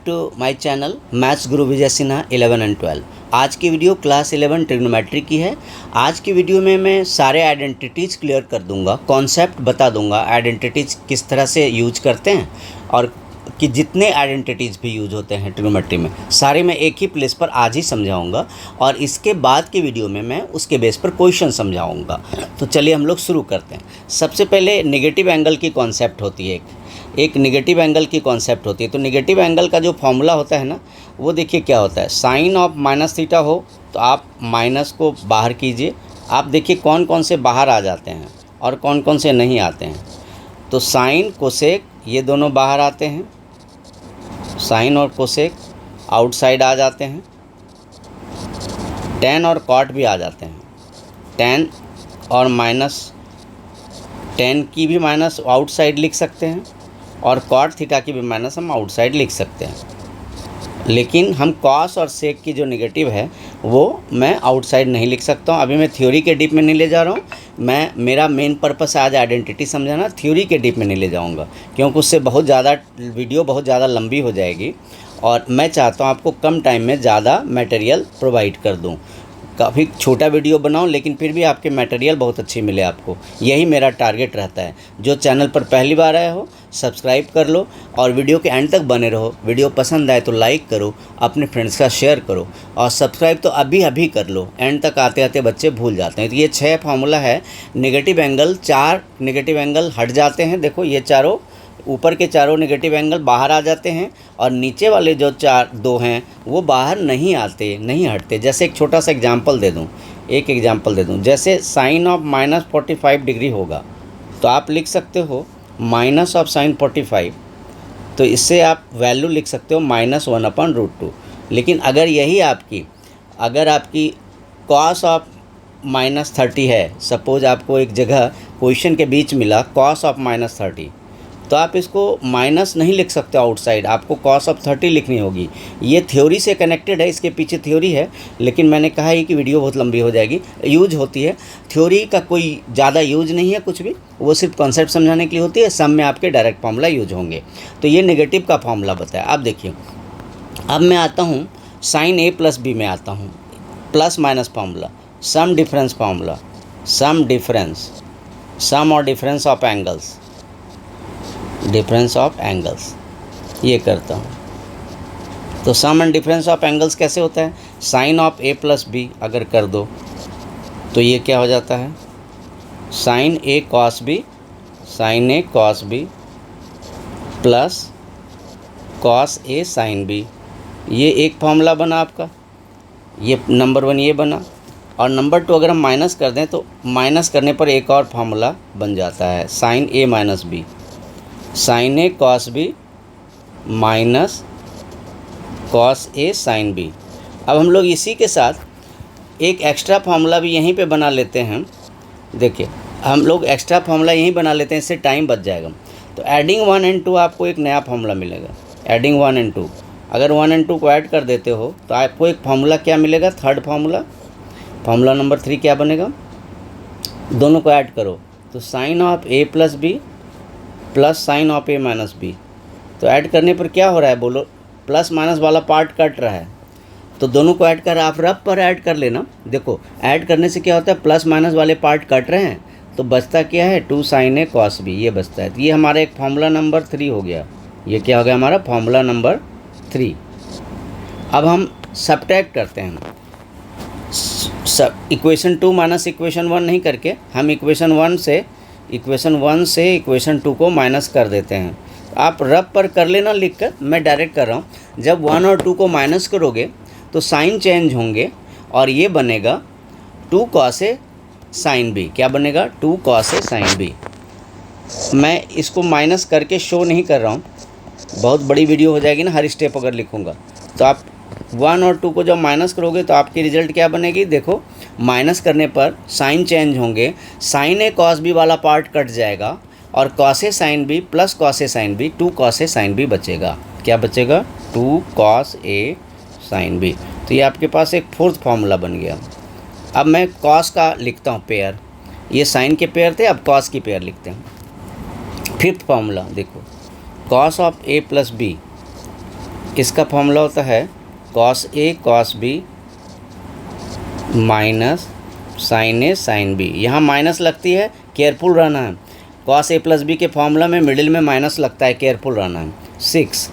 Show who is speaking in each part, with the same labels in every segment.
Speaker 1: To my channel maths Guru Vijay Sinha 11 and 12। आज की video class 11 trigonometry की है। आज की वीडियो में मैं सारे आइडेंटिटीज़ क्लियर कर दूंगा, कॉन्सेप्ट बता दूंगा, आइडेंटिटीज़ किस तरह से यूज करते हैं और कि जितने आइडेंटिटीज़ भी यूज होते हैं ट्रिग्नोमेट्री में सारे मैं एक ही प्लेस पर आज ही समझाऊंगा और इसके बाद की वीडियो में मैं उसके बेस पर क्वेश्चन समझाऊंगा। तो चलिए हम लोग शुरू करते हैं। सबसे पहले नेगेटिव एंगल की कॉन्सेप्ट होती है, एक नेगेटिव एंगल की कॉन्सेप्ट होती है। तो नेगेटिव एंगल का जो फॉर्मूला होता है ना, वो देखिए क्या होता है। साइन ऑफ माइनस थीटा हो तो आप माइनस को बाहर कीजिए। आप देखिए कौन कौन से बाहर आ जाते हैं और कौन कौन से नहीं आते हैं। तो साइन कोसेक ये दोनों बाहर आते हैं, साइन और कोसेक आउटसाइड आ जाते हैं। टेन और कॉट भी आ जाते हैं, टेन और माइनस टेन की भी माइनस आउटसाइड लिख सकते हैं और कॉट थीटा की भी माइनस हम आउटसाइड लिख सकते हैं। लेकिन हम कॉस और सेक की जो नेगेटिव है वो मैं आउटसाइड नहीं लिख सकता हूँ। अभी मैं थ्योरी के डीप में नहीं ले जा रहा हूँ। मेरा मेन पर्पस आज आइडेंटिटी समझाना, थ्योरी के डीप में नहीं ले जाऊँगा क्योंकि उससे वीडियो बहुत ज़्यादा लंबी हो जाएगी और मैं चाहता हूँ आपको कम टाइम में ज़्यादा मटेरियल प्रोवाइड कर दूँ। काफ़ी छोटा वीडियो बनाऊं लेकिन फिर भी आपके मटेरियल बहुत अच्छी मिले आपको, यही मेरा टारगेट रहता है। जो चैनल पर पहली बार आए हो सब्सक्राइब कर लो और वीडियो के एंड तक बने रहो। वीडियो पसंद आए तो लाइक करो, अपने फ्रेंड्स का शेयर करो और सब्सक्राइब तो अभी कर लो। एंड तक आते आते बच्चे भूल जाते हैं। तो ये 6 फार्मूला है। नेगेटिव एंगल, 4 नेगेटिव एंगल हट जाते हैं। देखो ये चारों, ऊपर के चारों नेगेटिव एंगल बाहर आ जाते हैं और नीचे वाले जो 2 हैं वो बाहर नहीं आते, नहीं हटते। जैसे एक छोटा सा एग्जांपल दे दूं, जैसे साइन ऑफ माइनस 45 डिग्री होगा तो आप लिख सकते हो माइनस ऑफ साइन 45। तो इससे आप वैल्यू लिख सकते हो -1/√2। लेकिन अगर आपकी कॉस ऑफ -30 है, सपोज आपको एक जगह क्वेश्चन के बीच मिला कॉस ऑफ -30, तो आप इसको माइनस नहीं लिख सकते आउटसाइड, आपको कॉस ऑफ 30 लिखनी होगी। ये थ्योरी से कनेक्टेड है, इसके पीछे थ्योरी है, लेकिन मैंने कहा है कि वीडियो बहुत लंबी हो जाएगी। यूज होती है थ्योरी का, कोई ज़्यादा यूज नहीं है कुछ भी, वो सिर्फ कॉन्सेप्ट समझाने के लिए होती है। सम में आपके डायरेक्ट फार्मूला यूज होंगे। तो ये नेगेटिव का फार्मूला बताया। अब देखिए, अब मैं आता हूँ साइन A + B में आता हूँ, plus minus formula, sum difference formula, sum और difference of angles, difference of angles ये करता हूँ। तो sum and difference of angles कैसे होता है। साइन ऑफ A + B अगर कर दो तो ये क्या हो जाता है, sine A cos B plus cos A sin B। ये एक फार्मूला बना आपका, ये नंबर 1 ये बना। और नंबर 2 अगर हम माइनस कर दें तो माइनस करने पर एक और फार्मूला बन जाता है, sine A - B, sine A cos B minus cos A sin B। अब हम लोग इसी के साथ एक एक्स्ट्रा फार्मूला भी यहीं पे बना लेते हैं। देखिए हम लोग एक्स्ट्रा फार्मूला यहीं बना लेते हैं, इससे टाइम बच जाएगा। तो एडिंग 1 and 2 आपको एक नया फार्मूला मिलेगा। एडिंग 1 and 2, अगर 1 and 2 को ऐड कर देते हो तो आपको एक फार्मूला क्या मिलेगा, थर्ड फार्मूला नंबर 3 क्या बनेगा, दोनों को ऐड करो तो sine of A + B plus sine of A - B। तो ऐड करने पर क्या हो रहा है बोलो, प्लस माइनस वाला पार्ट कट रहा है। तो दोनों को ऐड कर, आप रफ पर ऐड कर लेना। देखो ऐड करने से क्या होता है, प्लस माइनस वाले पार्ट कट रहे हैं तो बचता क्या है, 2 sin A cos B ये बचता है। तो ये हमारा एक फार्मूला नंबर 3 हो गया। ये क्या हो गया हमारा फार्मूला नंबर 3। अब हम सब्ट्रैक्ट करते हैं। इक्वेशन 2 माइनस इक्वेशन 1 नहीं करके हम इक्वेशन 1 से इक्वेशन 2 को माइनस कर देते हैं। आप रब पर कर लेना लिख कर, मैं डायरेक्ट कर रहा हूँ। जब 1 और 2 को माइनस करोगे तो साइन चेंज होंगे और ये बनेगा 2 cos A sin B। क्या बनेगा, 2 cos A sin B। मैं इसको माइनस करके शो नहीं कर रहा हूँ, बहुत बड़ी वीडियो हो जाएगी ना हर स्टेप अगर लिखूँगा। तो आप 1 और 2 को जब माइनस करोगे तो आपकी रिजल्ट क्या बनेगी, देखो माइनस करने पर साइन चेंज होंगे, साइन A cos B वाला पार्ट कट जाएगा और cos A sin B plus cos A sin B, 2 cos A sin B बचेगा। क्या बचेगा, 2 cos A sin B। तो ये आपके पास एक फोर्थ फार्मूला बन गया। अब मैं cos का लिखता हूँ पेयर, ये साइन के पेयर थे, अब cos की पेयर लिखते हैं। फिफ्थ फार्मूला देखो, cos ऑफ A + B इसका फॉर्मूला होता है cos A cos B minus sign A sine B. यहाँ माइनस लगती है, केयरफुल रहना है। कॉस ए प्लस बी के फॉर्मूला में मिडिल में माइनस लगता है, केयरफुल रहना है। 6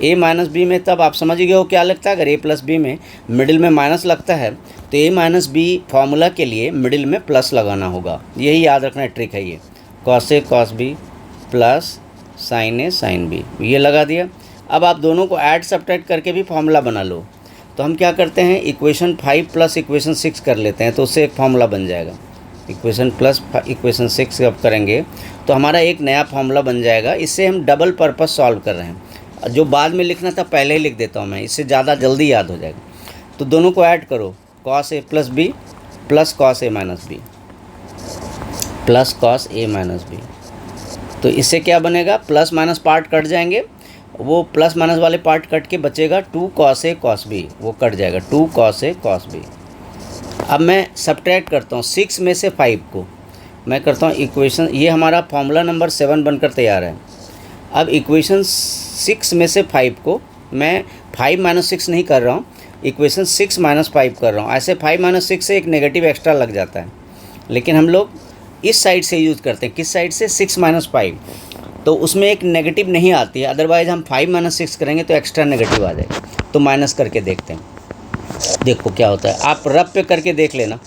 Speaker 1: ए माइनस बी में तब आप समझ गए हो क्या लगता है। अगर ए प्लस बी में मिडिल में माइनस लगता है तो ए माइनस बी फॉर्मूला के लिए मिडिल में प्लस लगाना होगा। यही याद रखना ट्रिक है ये। Cos A cos B plus sign A sine B, ये लगा दिया। अब आप दोनों को ऐड सब्ट्रैक्ट करके भी फॉर्मूला बना लो। तो हम क्या करते हैं, इक्वेशन 5 प्लस इक्वेशन 6 कर लेते हैं, तो उससे एक फार्मूला बन जाएगा। इक्वेशन प्लस इक्वेशन 6 जब करेंगे तो हमारा एक नया फार्मूला बन जाएगा। इससे हम डबल पर्पस सॉल्व कर रहे हैं। जो बाद में लिखना था पहले ही लिख देता हूँ मैं, इससे ज़्यादा जल्दी याद हो जाएगा। तो दोनों को ऐड करो, cos A plus B plus cos A minus B plus cos A minus B. तो इससे क्या बनेगा, प्लस माइनस पार्ट कट जाएंगे, वो प्लस माइनस वाले पार्ट कट के बचेगा 2 कॉस ए कॉस बी, वो कट जाएगा 2 कॉस ए कॉस बी। अब मैं सब्ट्रैक्ट करता हूँ 6 में से 5 को, मैं करता हूँ इक्वेशन, ये हमारा फॉर्मूला नंबर 7 बनकर तैयार है। अब इक्वेशन 6 में से 5 को मैं 5 माइनस 6 नहीं कर रहा हूँ, इक्वेशन 6 माइनस 5 कर रहा हूँ। ऐसे 5 माइनस 6 से एक नेगेटिव एक्स्ट्रा लग जाता है, लेकिन हम लोग इस साइड से यूज़ करते हैं। किस साइड से, 6 माइनस 5, तो उसमें एक नेगेटिव नहीं आती है। अदरवाइज़ हम 5 माइनस 6 करेंगे तो एक्स्ट्रा नेगेटिव आ जाएगा। तो माइनस करके देखते हैं, देखो क्या होता है। आप रफ पे करके देख लेना,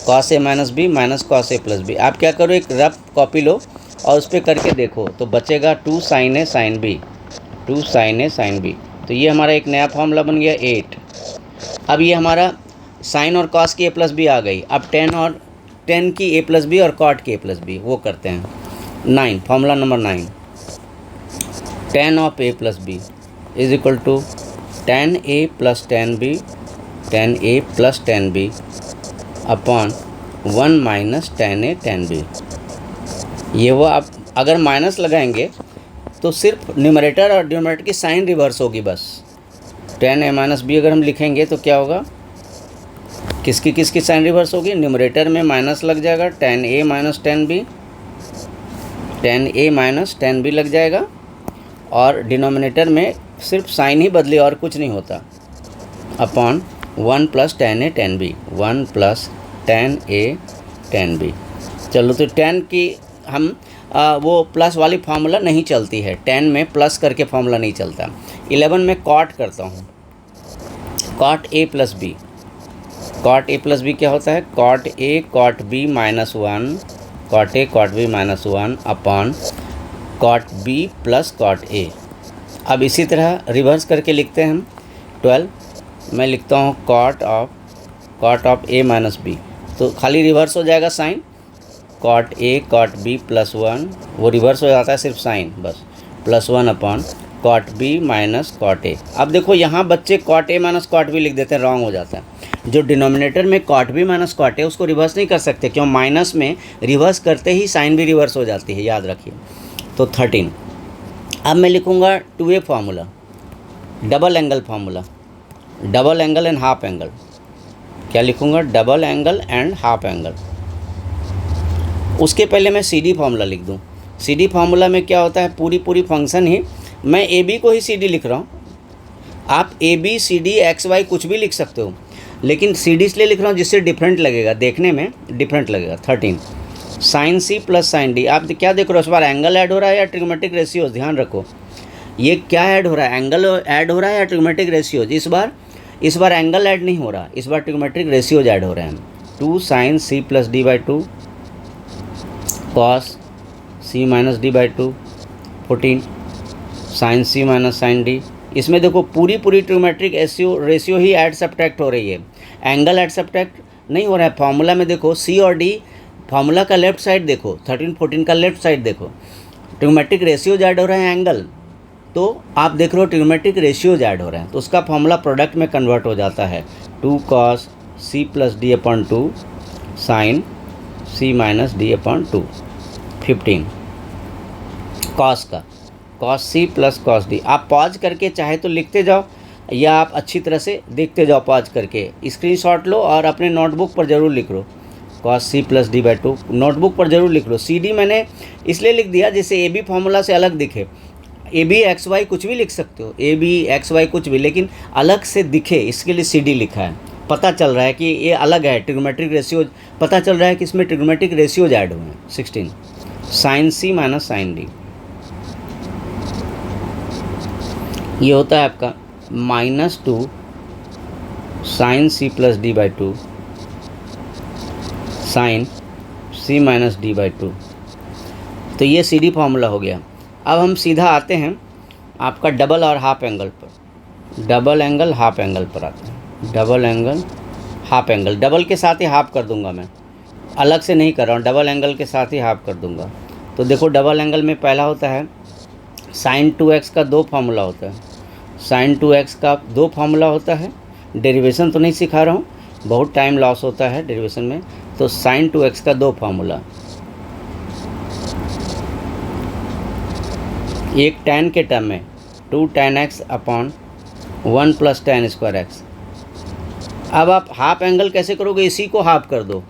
Speaker 1: cos A minus B minus cos A plus B. आप क्या करो, एक रफ कॉपी लो और उस पर करके देखो, तो बचेगा 2 साइन ए साइन बी, 2 साइन ए साइन बी। तो ये हमारा एक नया फॉर्मूला बन गया 8। अब ये हमारा साइन और कॉस की ए प्लस बी आ गई। अब टेन की ए प्लस बी और कॉट की ए प्लस बी, वो करते हैं 9। Formula number 9, tan of A plus B is equal to tan A plus tan B, tan A plus tan B upon 1 minus tan A tan B. ये वो आप अगर minus लगाएंगे तो सिर्फ न्यूमरेटर और डिनोमिनेटर की साइन रिवर्स होगी बस। tan ए माइनस बी अगर हम लिखेंगे तो क्या होगा, किसकी साइन रिवर्स होगी, न्यूमरेटर में माइनस लग जाएगा tan ए माइनस tan बी, tan ए माइनस tan बी लग जाएगा, और डिनोमिनेटर में सिर्फ साइन ही बदली और कुछ नहीं होता, upon 1 plus tan A tan B, 1 plus tan A tan B. चलो तो tan की हम वो प्लस वाली फार्मूला नहीं चलती है, 10 में प्लस करके फार्मूला नहीं चलता। 11 में कॉट करता हूँ, cot A plus B. Cot A plus B क्या होता है, cot A cot B minus 1, cot A cot B minus 1 upon cot B plus cot A. अब इसी तरह रिवर्स करके लिखते हैं हम 12। मैं लिखता हूँ cot of A minus B, तो खाली रिवर्स हो जाएगा sine, cot A cot B plus 1, वो रिवर्स हो जाता है सिर्फ साइन बस, plus 1 upon cot B minus cot A. अब देखो यहाँ बच्चे cot A minus cot B लिख देते हैं, रॉन्ग हो जाता है। जो डिनोमिनेटर में cot B minus cot A उसको रिवर्स नहीं कर सकते, क्यों, माइनस में रिवर्स करते ही साइन भी रिवर्स हो जाती है, याद रखिए। तो 13। अब मैं लिखूँगा 2a formula, double angle formula, double angle and half angle. क्या लिखूँगा, double angle and half angle. उसके पहले मैं CD फार्मूला लिख दूँ। CD फार्मूला में क्या होता है, पूरी फंक्शन ही, मैं AB को ही CD लिख रहा हूँ। आप AB CD XY कुछ भी लिख सकते हो, लेकिन CD इसलिए लिख रहा हूँ जिससे डिफरेंट लगेगा, देखने में डिफरेंट लगेगा। 13 sine C plus sine D। आप क्या देख रहे हो, इस बार एंगल ऐड हो रहा है या ट्रिग्नोमेट्रिक रेशियोज, ध्यान रखो। ये क्या ऐड हो रहा है, एंगल ऐड हो रहा है या ट्रिग्नोमेट्रिक रेशियोज। इस बार एंगल ऐड नहीं हो रहा, इस बार ट्रिग्नोमेट्रिक रेशियोज ऐड हो रहे हैं। 2 sine C plus D by 2 cos C minus D by 2 14 sine C minus sine D। इसमें देखो पूरी ट्रिग्नोमेट्रिक रेशियो ही ऐड सब्ट्रैक्ट हो रही है, एंगल ऐड सब्ट्रैक्ट नहीं हो रहा है। फार्मूला में देखो C और D, फार्मूला का लेफ्ट साइड देखो, 13 14 का लेफ्ट साइड देखो, ट्रिग्नोमेट्रिक रेशियोज ऐड हो रहे हैं एंगल, तो आप देख रहे हो ट्रिग्नोमेट्रिक रेशियोज ऐड हो रहे हैं, तो उसका फार्मूला प्रोडक्ट में कन्वर्ट हो जाता है। 2 cos C plus D upon 2 sine C minus D upon 2। 15 cos का, cos C plus cos D। आप पॉज करके चाहे तो लिखते जाओ, या आप अच्छी तरह से देखते जाओ पॉज करके। स्क्रीनशॉट लो और अपने नोटबुक पर ज़रूर लिख लो, cos C plus D by 2 notebook पर ज़रूर लिख लो। CD मैंने इसलिए लिख दिया जिससे AB फार्मूला से अलग दिखे। ए बी एक्स वाई कुछ भी लिख सकते हो, ए बी एक्स वाई कुछ भी, लेकिन अलग से दिखे इसके लिए सी डी लिखा है। पता चल रहा है कि ये अलग है, ट्रिग्नोमेट्रिक रेशियो पता चल रहा है कि इसमें ट्रिग्नोमेट्रिक रेशियोज ऐड हुए हैं। 16 sine C minus sine D, ये होता है आपका -2 sine C plus D by 2 sine C minus D by 2। तो ये सी डी फॉर्मूला हो गया। अब हम सीधा आते हैं आपका डबल और हाफ एंगल पर। डबल एंगल हाफ एंगल पर आते हैं। Double angle half angle, double के साथ ही हाफ कर दूंगा मैं, अलग से नहीं कर रहा हूँ, डबल एंगल के साथ ही हाफ कर दूंगा। तो देखो डबल एंगल में पहला होता है साइन 2x का 2 फार्मूला होता है। साइन 2x का 2 फार्मूला होता है। डेरिवेशन तो नहीं सिखा रहा हूँ, बहुत टाइम लॉस होता है डेरिवेशन में। तो साइन 2x का 2 फार्मूला, एक tan के टर्म में 2 tan x upon 1 plus tan square x. अब आप हाफ एंगल कैसे करोगे, इसी को हाफ कर दो,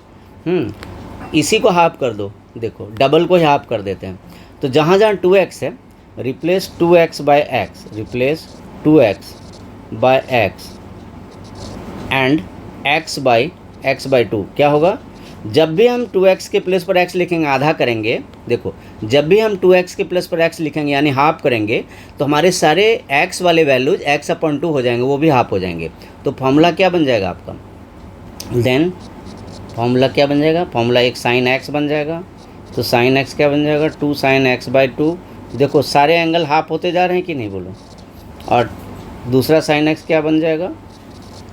Speaker 1: इसी को हाफ कर दो। देखो डबल को ही हाफ कर देते हैं। तो जहाँ जहाँ 2x है, replace 2x by x, replace 2x by x and x by x by 2। क्या होगा, जब भी हम 2x के प्लेस पर x लिखेंगे, आधा करेंगे, देखो जब भी हम 2x के प्लेस पर x लिखेंगे यानी हाफ करेंगे, तो हमारे सारे x वाले वैल्यूज x अपॉन 2 हो जाएंगे, वो भी हाफ हो जाएंगे। तो फॉर्मूला क्या बन जाएगा आपका, देन फॉर्मूला क्या बन जाएगा, फॉर्मूला एक साइन x बन जाएगा। तो साइन x क्या बन जाएगा, 2 साइन x बाई 2। देखो सारे एंगल हाफ होते जा रहे हैं कि नहीं बोलो। और दूसरा साइन x क्या बन जाएगा,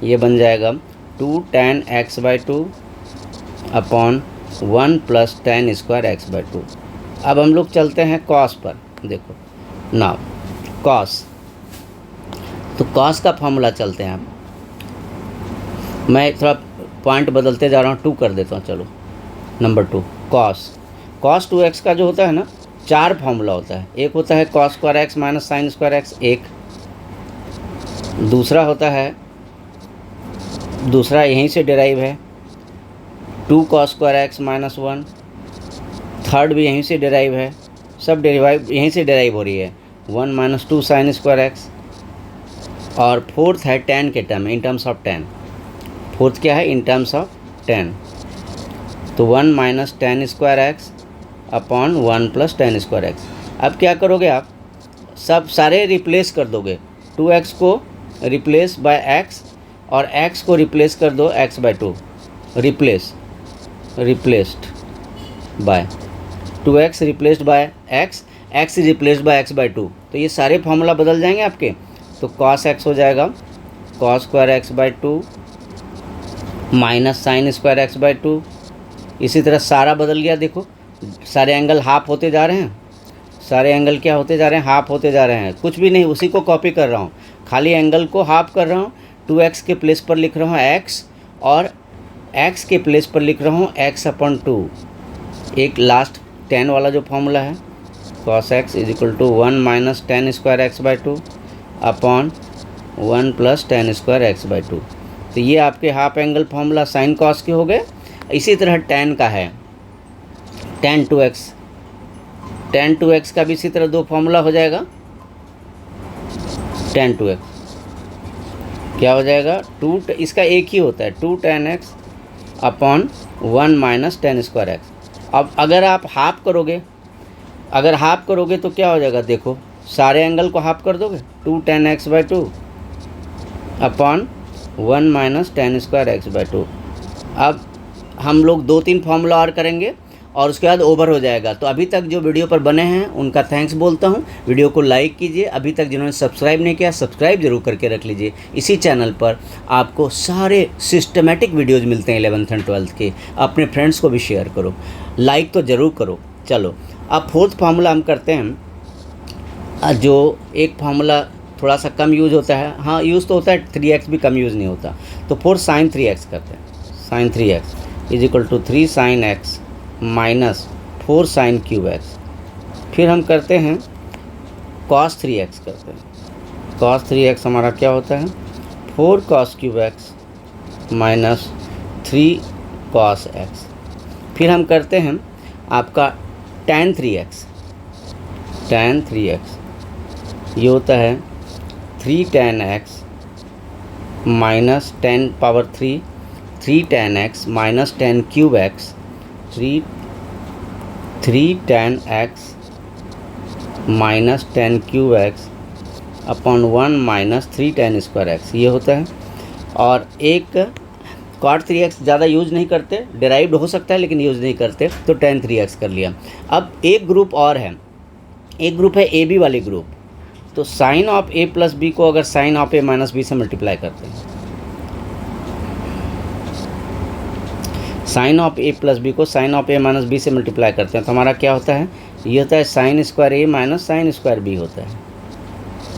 Speaker 1: ये बन जाएगा 2 tan x by 2 upon 1 plus tan square x by 2। अब हम लोग चलते हैं कॉस पर। देखो नाउ कॉस, तो कॉस का फॉर्मूला चलते हैं। आप मैं थोड़ा पॉइंट बदलते जा रहा हूँ, 2 कर देता हूँ। चलो नंबर 2 कॉस, कॉस 2x का जो होता है ना, 4 फॉर्मूला होता है। एक होता है cos square x minus sine square x, एक दूसरा होता है, दूसरा यहीं से डिराइव है 2 cos square x minus 1, third भी यहीं से डिराइव है, सब डिराइव यहीं से डिराइव हो रही है 1 माइनस 2 साइन स्क्वायर एक्स। और फोर्थ है tan के term, in terms of tan। Fourth क्या है, इन टर्म्स ऑफ tan। तो 1 minus tan square x upon 1 plus tan square x. अब क्या करोगे आप, सब सारे रिप्लेस कर दोगे। 2x को रिप्लेस बाय x और x को रिप्लेस कर दो x by 2, replaced by 2x replaced by x replaced by x by 2। तो ये सारे फॉर्मूला बदल जाएंगे आपके। तो cos x हो जाएगा cos square x by 2 minus sine square x by 2। इसी तरह सारा बदल गया। देखो सारे एंगल हाफ होते जा रहे हैं, सारे एंगल क्या होते जा रहे हैं, हाफ होते जा रहे हैं। कुछ भी नहीं, उसी को कॉपी कर रहा हूँ, खाली एंगल को हाफ कर रहा हूँ। 2x के प्लेस पर लिख रहा हूँ x और x के प्लेस पर लिख रहा हूँ x अपॉन 2। एक लास्ट tan वाला जो फॉर्मूला है, cos x is equal to 1 minus tan square x by 2 upon 1 plus tan square x by 2। तो ये आपके half angle formula sine cos के हो गए। इसी तरह tan का है, tan 2x का भी इसी तरह 2 फॉर्मूला हो जाएगा। tan 2x क्या हो जाएगा, 2, इसका एक ही होता है 2 tan x upon 1 minus tan square x. अब अगर आप हाफ करोगे, अगर हाफ करोगे तो क्या हो जाएगा, देखो सारे एंगल को हाफ कर दोगे 2 tan x by 2 upon 1 minus tan square x by 2। अब हम लोग 2-3 फार्मूला और करेंगे और उसके बाद ओवर हो जाएगा। तो अभी तक जो वीडियो पर बने हैं उनका थैंक्स बोलता हूं। वीडियो को लाइक कीजिए, अभी तक जिन्होंने सब्सक्राइब नहीं किया सब्सक्राइब जरूर करके रख लीजिए। इसी चैनल पर आपको सारे सिस्टमेटिक वीडियोज़ मिलते हैं 11th एंड 12th के। अपने फ्रेंड्स को भी शेयर करो, लाइक तो ज़रूर करो। चलो अब फोर्थ फार्मूला हम करते हैं। जो एक फार्मूला थोड़ा सा कम यूज़ होता है, हाँ यूज़ तो होता है, 3x भी कम यूज़ नहीं होता। तो 4 साइन 3x करते हैं। Sine 3x is equal to 3 sine x minus 4 sine cube x. फिर हम करते हैं cos 3x करते हैं। cos 3x हमारा क्या होता है, 4 cos cube x minus 3 cos x। फिर हम करते हैं आपका tan 3x ये होता है 3 tan x minus 10 power 3 tan x minus 10 cube x 3 tan x minus 10 cube x upon 1 minus 3 tan square x, ये होता है। और एक cot 3x ज़्यादा यूज़ नहीं करते, डिराइव्ड हो सकता है लेकिन यूज़ नहीं करते, तो tan 3x कर लिया। अब एक ग्रुप और है, एक ग्रुप है ए बी वाली ग्रुप। तो sine of A plus B को अगर sine of A minus B से मल्टीप्लाई करते हैं, sine of A plus B को sine of A minus B से मल्टीप्लाई करते हैं, तो हमारा क्या होता है, ये होता है साइन स्क्वायर ए माइनस साइन स्क्वायर बी होता है।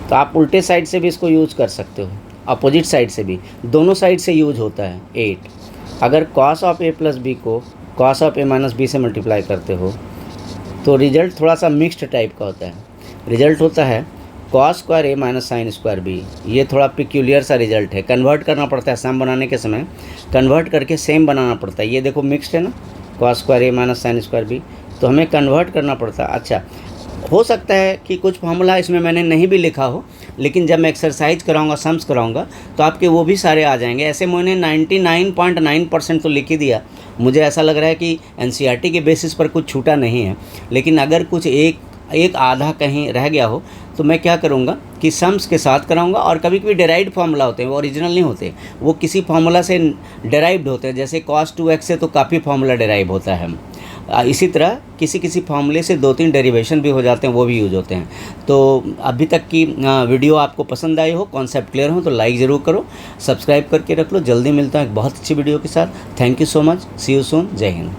Speaker 1: तो आप उल्टे साइड से भी इसको यूज़ कर सकते हो, अपोजिट साइड से भी, दोनों साइड से यूज होता है 8। अगर cos of A plus B को cos of A minus B से मल्टीप्लाई करते हो तो रिजल्ट थोड़ा सा मिक्स्ड टाइप का होता है। रिजल्ट होता है कॉस स्क्वायर ए माइनस साइन स्क्वायर बी, ये थोड़ा पिक्यूलियर सा रिजल्ट है, कन्वर्ट करना पड़ता है सम बनाने के समय, कन्वर्ट करके सेम बनाना पड़ता है। ये देखो मिक्स्ड है ना, कॉस स्क्वायर ए माइनस साइन स्क्वायर बी, तो हमें कन्वर्ट करना पड़ता है। अच्छा, हो सकता है कि कुछ फार्मूला इसमें मैंने नहीं भी लिखा हो, लेकिन जब मैं एक्सरसाइज कराऊंगा, सम्स कराऊंगा, तो आपके वो भी सारे आ जाएंगे। ऐसे मैंने 99.9% तो लिख ही दिया। मुझे ऐसा लग रहा है कि एनसीईआरटी के बेसिस पर कुछ छूटा नहीं है, लेकिन अगर कुछ एक आधा कहीं रह गया हो तो मैं क्या करूँगा कि सम्स के साथ कराऊंगा। और कभी कभी डेराइव्ड फार्मूला होते हैं, वो ओरिजिनल नहीं होते, वो किसी फार्मूला से डेराइव्ड होते हैं। जैसे cos 2x से तो काफ़ी फार्मूला डेराइव होता है। इसी तरह किसी फार्मूले से 2-3 डेरिवेशन भी हो जाते हैं, वो भी यूज होते हैं। तो अभी तक की वीडियो आपको पसंद आई हो, कॉन्सेप्ट क्लियर हो तो लाइक ज़रूर करो, सब्सक्राइब करके रख लो। जल्दी मिलता है एक बहुत अच्छी वीडियो के साथ। Thank you so much, see you soon, जय हिंद।